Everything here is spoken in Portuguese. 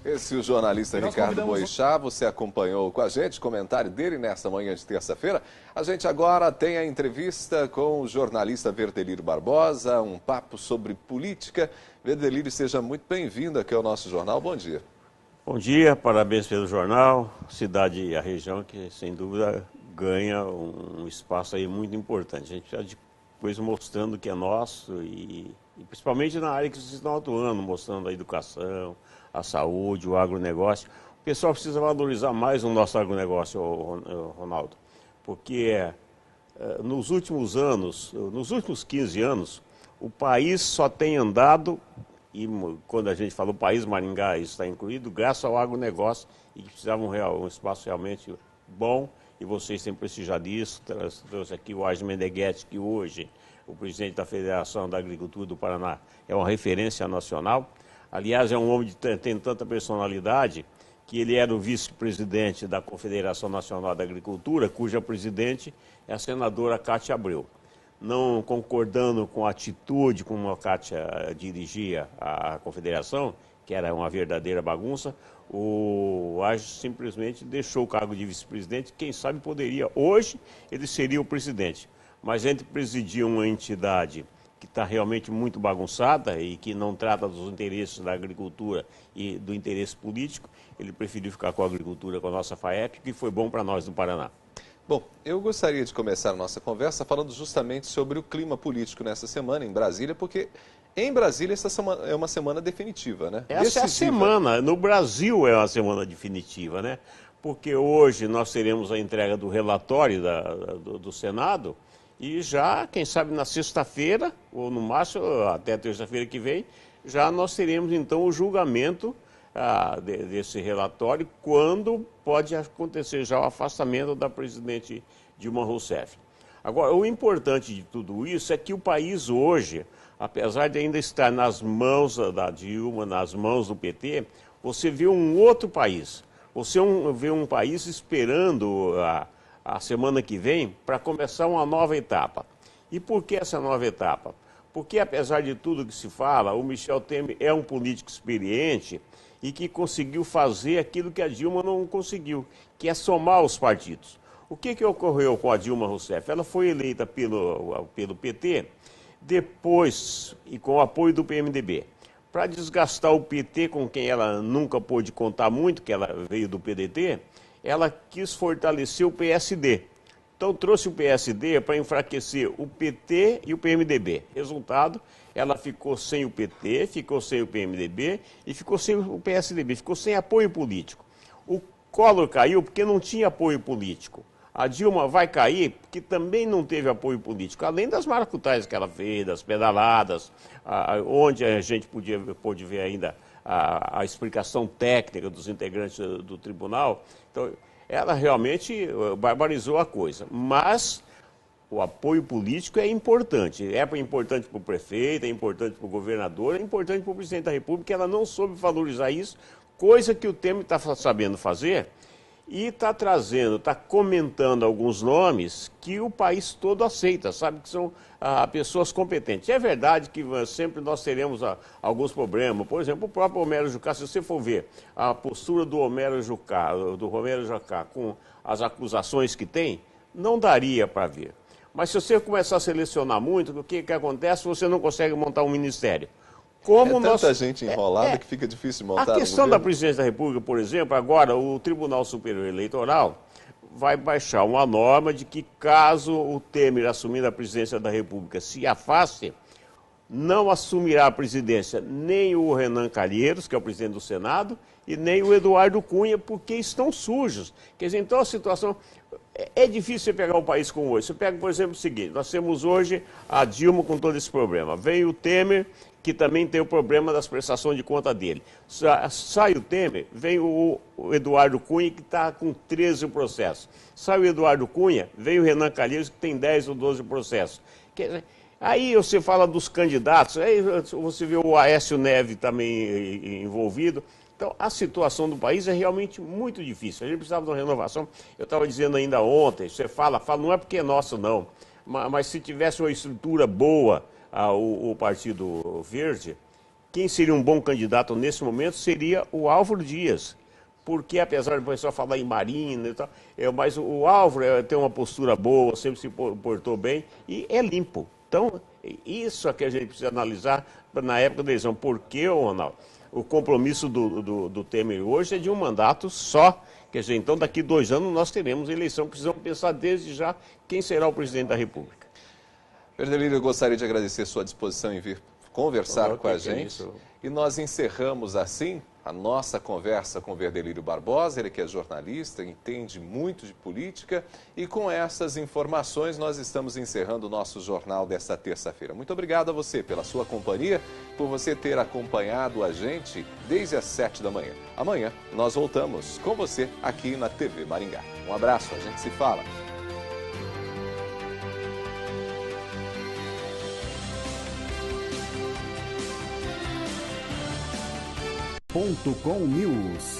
Esse é o jornalista Ricardo Boixá, você acompanhou com a gente o comentário dele nesta manhã de terça-feira. A gente agora tem a entrevista com o jornalista Verdelírio Barbosa, um papo sobre política. Verdelírio, seja muito bem-vindo aqui ao nosso jornal. Bom dia. Bom dia, parabéns pelo jornal, cidade e a região que, sem dúvida, ganha um espaço aí muito importante. A gente está depois mostrando que é nosso e principalmente na área que vocês estão atuando, mostrando a educação, a saúde, o agronegócio. O pessoal precisa valorizar mais o nosso agronegócio, Ronaldo, porque nos últimos anos, nos últimos 15 anos, o país só tem andado, e quando a gente fala o país, Maringá, isso está incluído, graças ao agronegócio, e que precisava um espaço realmente bom, e vocês têm prestigiado isso. Trouxe aqui o Age Meneghetti, que hoje, o presidente da Federação da Agricultura do Paraná, é uma referência nacional. Aliás, é um homem que tem tanta personalidade que ele era o vice-presidente da Confederação Nacional da Agricultura, cuja presidente é a senadora Cátia Abreu. Não concordando com a atitude como a Cátia dirigia a confederação, que era uma verdadeira bagunça, o Age simplesmente deixou o cargo de vice-presidente. Quem sabe poderia, hoje, ele seria o presidente. Mas entre presidir uma entidade que está realmente muito bagunçada e que não trata dos interesses da agricultura e do interesse político, ele preferiu ficar com a agricultura, com a nossa FAEP, que foi bom para nós no Paraná. Bom, eu gostaria de começar a nossa conversa falando justamente sobre o clima político nessa semana em Brasília, porque em Brasília essa semana é uma semana definitiva, né? Essa é a semana, no Brasil é uma semana definitiva, né? Porque hoje nós teremos a entrega do relatório do Senado, e já, quem sabe, na sexta-feira, ou no máximo até terça-feira que vem, já nós teremos então o julgamento desse relatório, quando pode acontecer já o afastamento da presidente Dilma Rousseff. Agora, o importante de tudo isso é que o país hoje, apesar de ainda estar nas mãos da Dilma, nas mãos do PT, você vê um outro país. Você vê um país esperando a semana que vem para começar uma nova etapa. E por que essa nova etapa? Porque, apesar de tudo que se fala, o Michel Temer é um político experiente e que conseguiu fazer aquilo que a Dilma não conseguiu, que é somar os partidos. O que ocorreu com a Dilma Rousseff? Ela foi eleita pelo PT, depois, e com o apoio do PMDB, para desgastar o PT, com quem ela nunca pôde contar muito, que ela veio do PDT, ela quis fortalecer o PSD. Então trouxe o PSD para enfraquecer o PT e o PMDB. Resultado, ela ficou sem o PT, ficou sem o PMDB e ficou sem o PSDB, ficou sem apoio político. O Collor caiu porque não tinha apoio político. A Dilma vai cair porque também não teve apoio político, além das maracutaias que ela fez, das pedaladas, onde a gente pôde ver ainda a explicação técnica dos integrantes do tribunal. Então, ela realmente barbarizou a coisa, mas o apoio político é importante para o prefeito, é importante para o governador, é importante para o presidente da República. Ela não soube valorizar isso, coisa que o Temer está sabendo fazer, e está trazendo, está comentando alguns nomes que o país todo aceita, sabe, que são pessoas competentes. É verdade que sempre nós teremos alguns problemas. Por exemplo, o próprio Homero Jucá, se você for ver a postura do Homero Jucá, com as acusações que tem, não daria para ver. Mas se você começar a selecionar muito, o que acontece? Você não consegue montar um ministério. Como tanta gente enrolada que fica difícil montar. A questão da presidência da República, por exemplo, agora o Tribunal Superior Eleitoral vai baixar uma norma de que, caso o Temer, assumindo a presidência da República, se afaste, não assumirá a presidência nem o Renan Calheiros, que é o presidente do Senado, e nem o Eduardo Cunha, porque estão sujos. Quer dizer, então a situação... É difícil você pegar um país como hoje. Você pega, por exemplo, o seguinte: nós temos hoje a Dilma com todo esse problema. Vem o Temer, que também tem o problema das prestações de conta dele. Sai o Temer, vem o Eduardo Cunha, que está com 13 processos. Sai o Eduardo Cunha, vem o Renan Calheiros, que tem 10 ou 12 processos. Aí você fala dos candidatos, aí você vê o Aécio Neves também envolvido. Então, a situação do país é realmente muito difícil. A gente precisava de uma renovação. Eu estava dizendo ainda ontem, você fala, não é porque é nosso, não. Mas se tivesse uma estrutura boa, o Partido Verde, quem seria um bom candidato nesse momento seria o Álvaro Dias. Porque, apesar do pessoal falar em Marina e tal, mas o Álvaro tem uma postura boa, sempre se portou bem e é limpo. Então, isso é que a gente precisa analisar na época da eleição. Por que, Ronaldo? O compromisso do Temer hoje é de um mandato só. Quer dizer, então daqui 2 anos nós teremos eleição. Precisamos pensar desde já quem será o presidente da República. Verdelírio, eu gostaria de agradecer sua disposição em vir conversar com a gente. E nós encerramos assim a nossa conversa com Verdelírio Barbosa, ele que é jornalista, entende muito de política, e com essas informações nós estamos encerrando o nosso jornal desta terça-feira. Muito obrigado a você pela sua companhia, por você ter acompanhado a gente desde as 7 da manhã. Amanhã nós voltamos com você aqui na TV Maringá. Um abraço, a gente se fala. .com News